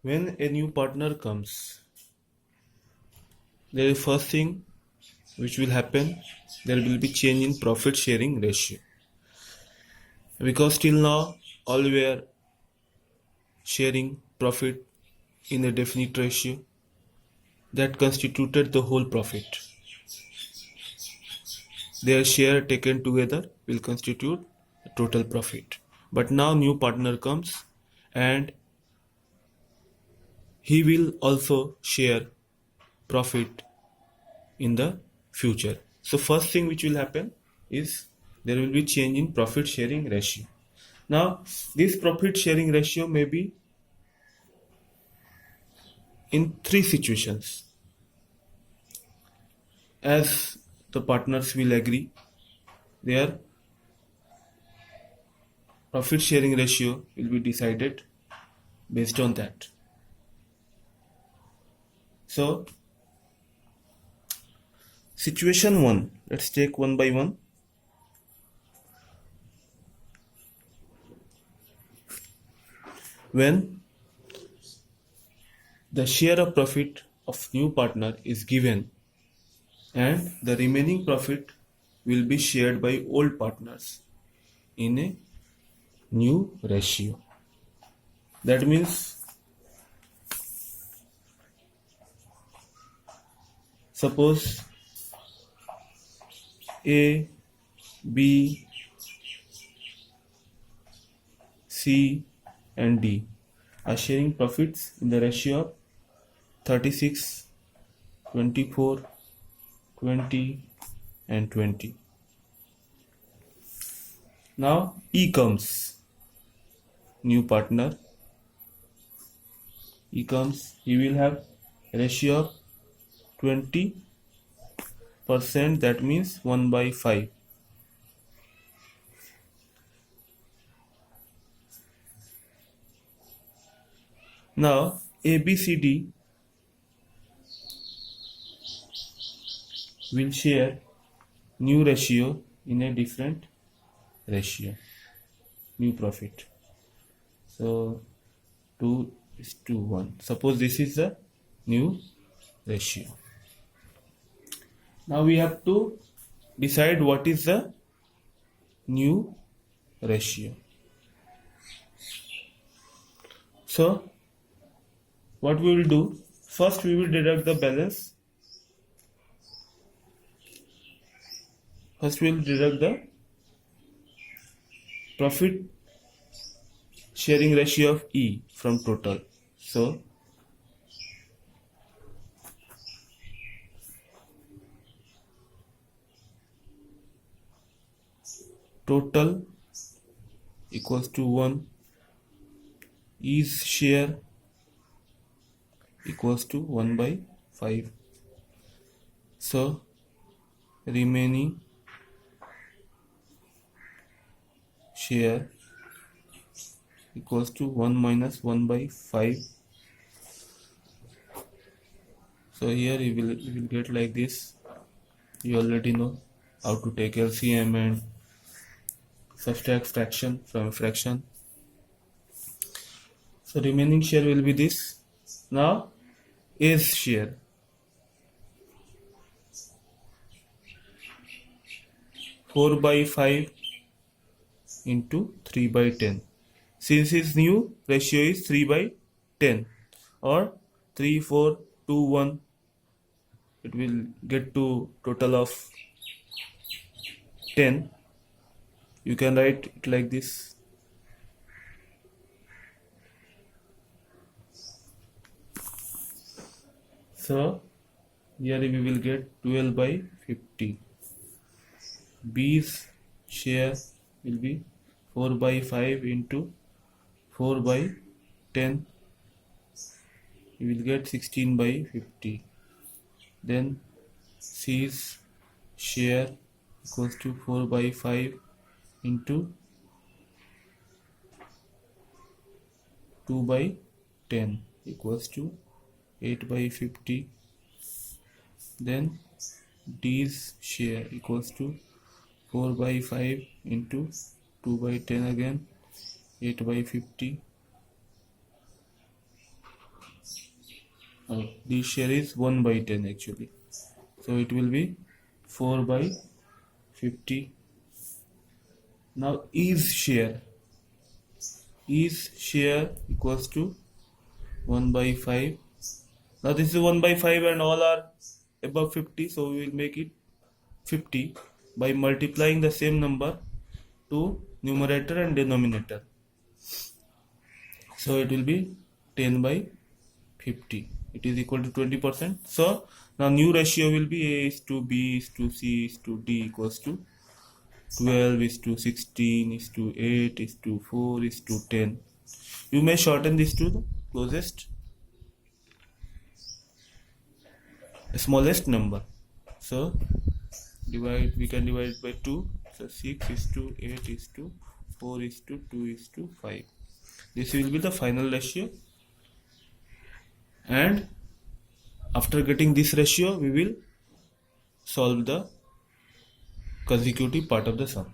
When a new partner comes, the first thing which will happen, there will be change in profit sharing ratio, because till now all were sharing profit in a definite ratio that constituted the whole profit. Their share taken together will constitute total profit. But now new partner comes and he will also share profit in the future. So first thing which will happen is there will be change in profit sharing ratio. Now this profit sharing ratio may be in three situations. As the partners will agree, their profit sharing ratio will be decided based on that. So situation 1, let's take one by one. When the share of profit of new partner is given and the remaining profit will be shared by old partners in a new ratio. That means suppose A, B, C and D are sharing profits in the ratio of 36, 24, 20 and 20. Now E comes, new partner. E comes, he will have a ratio of 20%, that means 1 by 5. Now ABCD will share new ratio in a different ratio, new profit. So 2:1. Suppose this is the new ratio. Now we have to decide what is the new ratio. So what we will do, first we will deduct the balance. First we will deduct the profit sharing ratio of E from total. So total equals to 1, E's share equals to 1 by 5. So remaining share equals to 1 minus 1 by 5. So here you will get like this. You already know how to take LCM and subtract fraction from a fraction. So remaining share will be this. Now A's share, four by 5 into 3 by 10. Since his new ratio is 3 by 10 or 3, 4, 2, 1, it will get to total of 10. You can write it like this. So here we will get 12 by 50. B's share will be 4 by 5 into 4 by 10. You will get 16 by 50. Then C's share equals to 4 by 5 into 2 by 10 equals to 8 by 50. Then D's share equals to 4 by 5 into 2 by 10 again, 8 by 50. this share is 1 by 10 actually, so it will be 4 by 50. Now is share equals to 1 by 5. Now this is 1 by 5 and all are above 50, so we will make it 50 by multiplying the same number to numerator and denominator. So it will be 10 by 50. It is equal to 20%. So now new ratio will be A is to B is to C is to D equals to 12 is to 16 is to 8 is to 4 is to 10. You may shorten this to the closest smallest number. So we can divide it by 2. So 6 is to 8 is to 4 is to 2 is to 5. This will be the final ratio, and after getting this ratio we will solve the consecutive part of the sum.